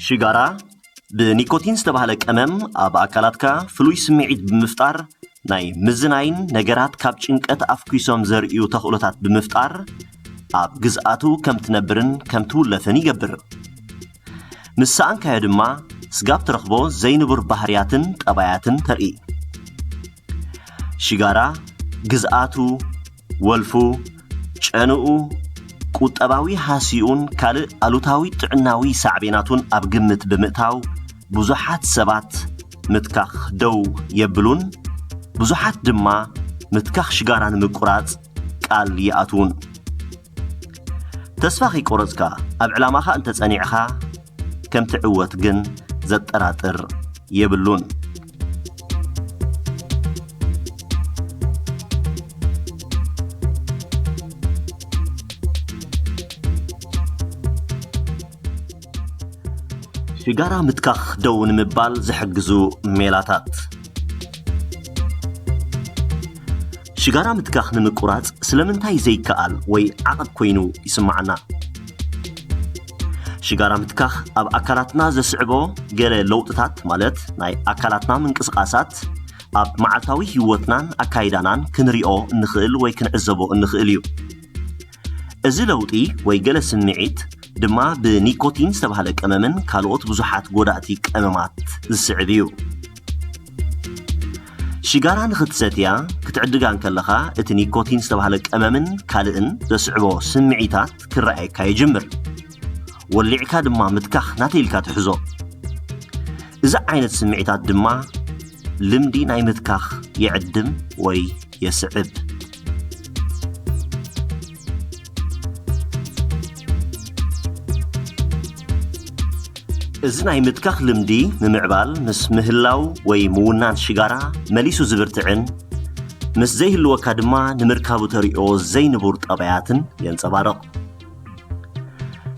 ሽጋራ ብኒኮቲን ዝተባሃለ ቀመም ኣብ ኣካላትካ ፍሉይ ስምዒት ብምፍጣር ናይ ምዝናይን ነገራት ካብ ጭንቀት ኣፍኩሶም ዘርእዩ ተኽእሎታት ብምፍጣር ኣብ ግዝኣቱ ከም ትነብርን ከም ትውለፍን ይገብር። ንሳኣንካዮ ድማ ስጋብ ትረኽቦ ዘይንቡር ባህርያትን ጠባያትን ተርኢ። ሽጋራ ግዝኣቱ፣ ወልፉ፣ ጨንኡ፣ ቁጠባዊ ሃሲኡን ካልእ ኣሉታዊ ጥዕናዊ ሳዕቤናቱን ኣብ ግምት ብምእታው ብዙሓት ሰባት ምትካኽ ደው የብሉን፣ ብዙሓት ድማ ምትካኽ ሽጋራ ንምቁራጽ ቃል ይኣትውን። ተስፋ ከይቆረጽካ ኣብ ዕላማኻ እንተጸኒዕኻ ከም ትዕወት ግን ዘጠራጥር የብሉን። ሽጋራ ምትካኽ ደው ንምባል ዝሕግዙ ሜላታት። ሽጋራ ምትካኽ ንምቁራጽ ስለምንታይ ዘይከኣል ወይ ዓቐብ ኮይኑ ይስማዓና? ሽጋራ ምትካኽ ኣብ ኣካላትና ዘስዕቦ ገለ ለውጥታት ማለት ናይ ኣካላትና ምንቅስቃሳት ኣብ መዓልታዊ ህይወትናን ኣካይዳናን ክንሪኦ እንኽእል ወይ ክንዕዘቦ እንኽእል እዩ። እዚ ለውጢ ወይ ገለ ስምዒት ድማ ብኒኮቲን ዝተባሃለ ቀመምን ካልኦት ብዙሓት ጎዳእቲ ቀመማት ዝስዕብ እዩ። ሽጋራ ንኽትሰትያ ክትዕድጋን ከለኻ እቲ ኒኮቲን ዝተባሃለ ቀመምን ካልእን ዘስዕቦ ስምዒታት ክረኣየካ ይጅምር። ወሊዕካ ድማ ምትካኽ ናተይልካ ትሕዞ። እዚ ዓይነት ስምዒታት ድማ ልምዲ ናይ ምትካኽ ይዕድም ወይ የስዕብ። እዚ ናይ ምትካኽ ልምዲ ንምዕባል ምስ ምህላው ወይ ምውናን ሽጋራ መሊሱ ዝብርትዕን ምስ ዘይህልወካ ድማ ንምርካቡ ተሪኦ ዘይንቡር ጠባያትን የንጸባረቕ።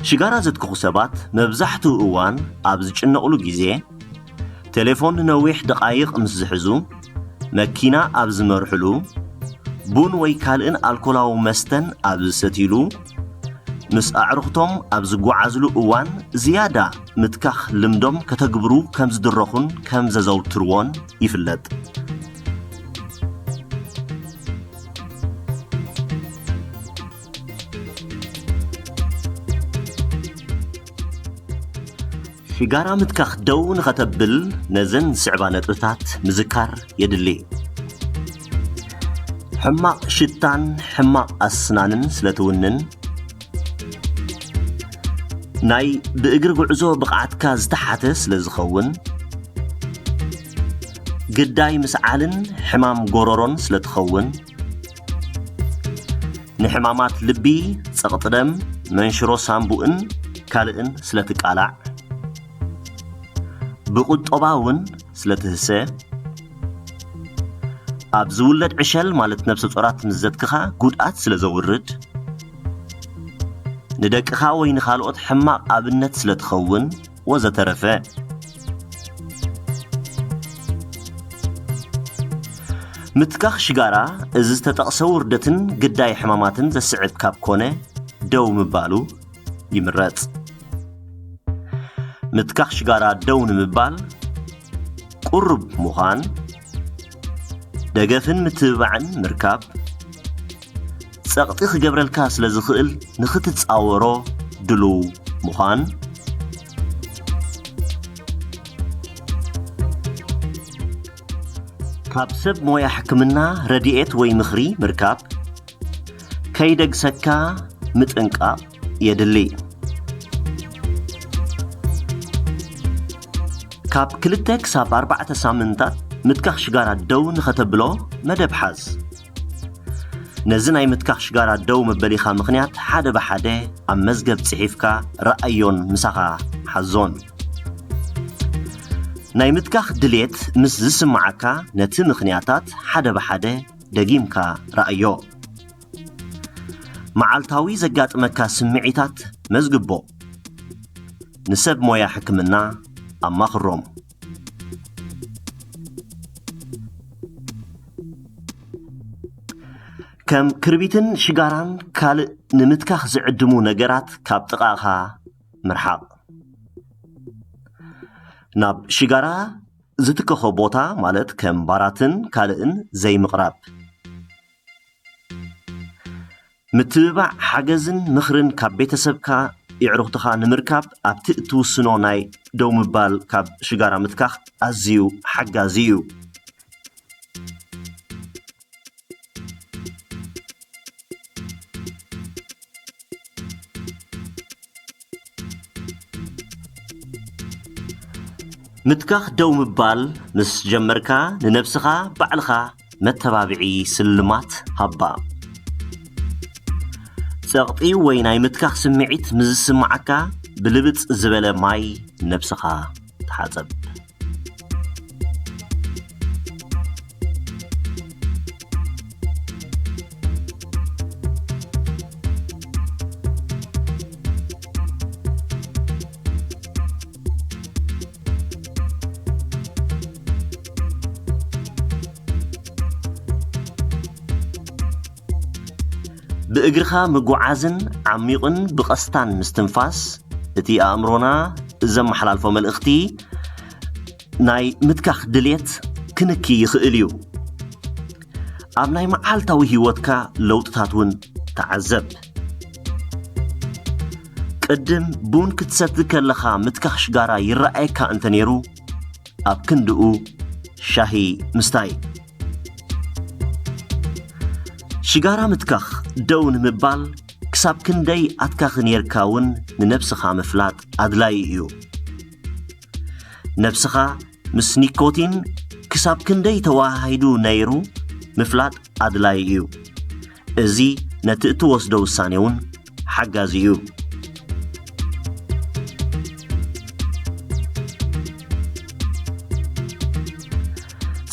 ሽጋራ ዘትክኹ ሰባት መብዛሕትኡ እዋን ኣብ ዝጭነቕሉ ግዜ ቴሌፎን ነዊሕ ደቓይቕ ምስ ዝሕዙ፣ መኪና ኣብ ዝመርሕሉ፣ ቡን ወይ ካልእን ኣልኮላዊ መስተን ኣብ ዝሰትይሉ፣ ምስ ኣዕሩኽቶም ኣብ ዝጓዓዝሉ እዋን ዝያዳ ምትካኽ ልምዶም ከተግብሩ ከም ዝድረኹን ከም ዘዘውትርዎን ይፍለጥ። ሽጋራ ምትካኽ ደው ንኸተብል ነዘን ዝስዕባ ነጥብታት ምዝካር የድሊ። ሕማቕ ሽታን ሕማቕ ኣስናንን ስለትውንን፣ ናይ ብእግሪ ጉዕዞ ብቕዓትካ ዝተሓተ ስለ ዝኸውን፣ ግዳይ ምስዓልን ሕማም ጎሮሮን ስለ ትኸውን፣ ንሕማማት ልቢ፣ ጸቕጥደም፣ መንሽሮ ሳምቡእን ካልእን ስለ ትቃላዕ፣ ብቁጠባውን ስለ ትህሰ፣ ኣብ ዝውለድ ዕሸል ማለት ነብሰ ጾራት ምስ ዘትክኻ ጉድኣት ስለ ዘውርድ፣ ንደቅኻ ወይ ንኻልኦት ሕማቕ ኣብነት ስለ ትኸውን ወዘተረፈ። ምትካኽ ሽጋራ እዚ ዝተጠቕሰ ውርደትን ግዳይ ሕማማትን ዘስዕብ ካብ ኮነ ደው ምባሉ ይምረጽ። ምትካኽ ሽጋራ ደው ንምባል ቁርብ ምዃን፣ ደገፍን ምትብባዕን ምርካብ፣ ጸቕጢ ክገብረልካ ስለ ዝኽእል ንኽትጻወሮ ድሉው ምዃን፣ ካብ ሰብ ሞያ ሕክምና ረድኤት ወይ ምኽሪ ምርካብ፣ ከይደግሰካ ምጥንቃቕ የድሊ። ካብ 2 ክሳብ 4 ሳምንታት ምትካኽ ሽጋራ ደው ንኸተብሎ መደብ ሓዝ። ነዚ ናይ ምትካኽ ሽጋራ ደው መበሊኻ ምኽንያት ሓደ ብሓደ ኣብ መዝገብ ጽሒፍካ ረኣዮን ምሳኻ ሓዞን። ናይ ምትካኽ ድሌት ምስ ዝስማዓካ ነቲ ምኽንያታት ሓደ ብሓደ ደጊምካ ረኣዮ። መዓልታዊ ዘጋጥመካ ስምዒታት መዝግቦ። ንሰብ ሞያ ሕክምና ኣማኽሮም። ከም ክርቢትን ሽጋራን ካልእ ንምትካኽ ዝዕድሙ ነገራት ካብ ጥቓኻ ምርሓቕ። ናብ ሽጋራ ዝትከኾ ቦታ ማለት ከም ባራትን ካልእን ዘይምቕራብ ምትብባዕ ሓገዝን ምኽርን ካብ ቤተሰብካ ይዕሩኽትኻ ንምርካብ ኣብቲ እትውስኖ ናይ ደው ምባል ካብ ሽጋራ ምትካኽ ኣዝዩ ሓጋዚ እዩ ምትካኽ ደው ምባል ምስ ጀመርካ ንነፍስኻ ባዕልኻ መተባብዒ ስልማት ሃባ ፀቕጢ ወይ ናይ ምትካኽ ስምዒት ምዝስማዓካ ብልብፅ ዝበለ ማይ ነፍስኻ ተሓፀብ ብእግርኻ ምጉዓዝን ዓሚቕን ብቐስታን ምስትንፋስ እቲ ኣእምሮና ዘመሓላልፎ መልእኽቲ ናይ ምትካኽ ድልየት ክንኪ ይኽእል እዩ ኣብ ናይ መዓልታዊ ህይወትካ ለውጥታት እውን ተዓዘብ ቅድም ቡን ክትሰቲ ከለኻ ምትካኽ ሽጋራ ይረኣየካ እንተ ነይሩ ኣብ ክንድኡ ሻሂ ምስታይ ሽጋራ ምትካኽ ደው ንምባል ክሳብ ክንደይ ኣትካኽ ነርካ እውን ንነፍስኻ ምፍላጥ ኣድላይ እዩ ነፍስኻ ምስ ኒኮቲን ክሳብ ክንደይ ተዋሃሂዱ ነይሩ ምፍላጥ ኣድላይ እዩ እዚ ነቲ እትወስዶ ውሳኔ እውን ሓጋዚ እዩ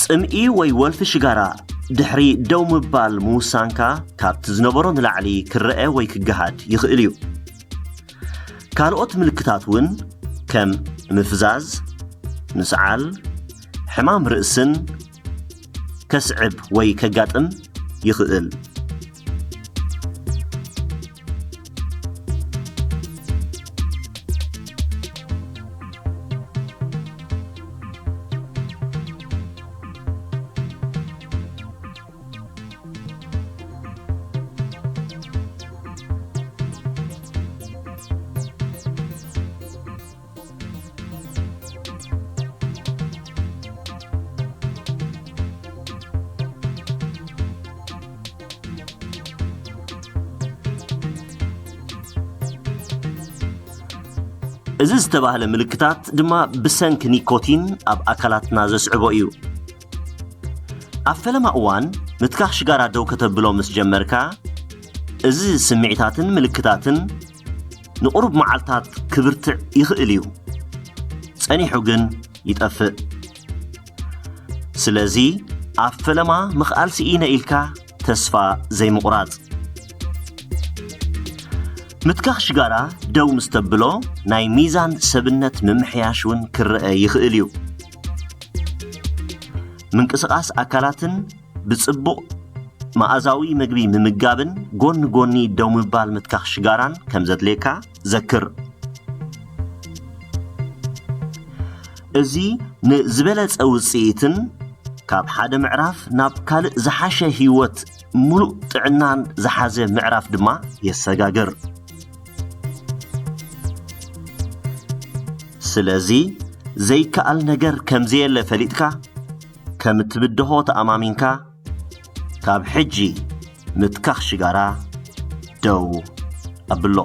ጽምኢ ወይ ወልፊ ሽጋራ ድሕሪ ደው ምባል ምውሳንካ ካብቲ ዝነበሮ ንላዕሊ ክርአ ወይ ክገሃድ ይኽእል እዩ ካልኦት ምልክታት እውን ከም ምፍዛዝ ምስዓል ሕማም ርእስን ከስዕብ ወይ ከጋጥም ይኽእል እዚ ዝተባህለ ምልክታት ድማ ብሰንኪ ኒኮቲን ኣብ ኣካላትና ዘስዕቦ እዩ ኣብ ፈለማ እዋን ምትካኽ ሽጋራ ደው ከተብሎ ምስ ጀመርካ እዚ ስምዒታትን ምልክታትን ንቁሩብ መዓልታት ክብርትዕ ይኽእል እዩ ጸኒሑ ግን ይጠፍእ ስለዚ ኣብ ፈለማ ምኽኣል ስኢነ ኢልካ ተስፋ ዘይምቑራጽ ምትካኽ ሽጋራ ደው ምስ ተብሎ ናይ ሚዛን ሰብነት ምምሕያሽ እውን ክርአ ይኽእል እዩ ምንቅስቓስ ኣካላትን ብጽቡቕ መኣዛዊ ምግቢ ምምጋብን ጎኒ ጎኒ ደው ምባል ምትካኽ ሽጋራን ከም ዘድልየካ ዘክር እዚ ንዝበለጸ ውጽኢትን ካብ ሓደ ምዕራፍ ናብ ካልእ ዝሓሸ ህይወት ሙሉእ ጥዕናን ዝሓዘ ምዕራፍ ድማ የሰጋግር ስለዚ ዘይከኣል ነገር ከም ዘየለ ፈሊጥካ ከም እትብድሆ ተኣማሚንካ ካብ ሕጂ ምትካኽ ሽጋራ ደው ኣብሎ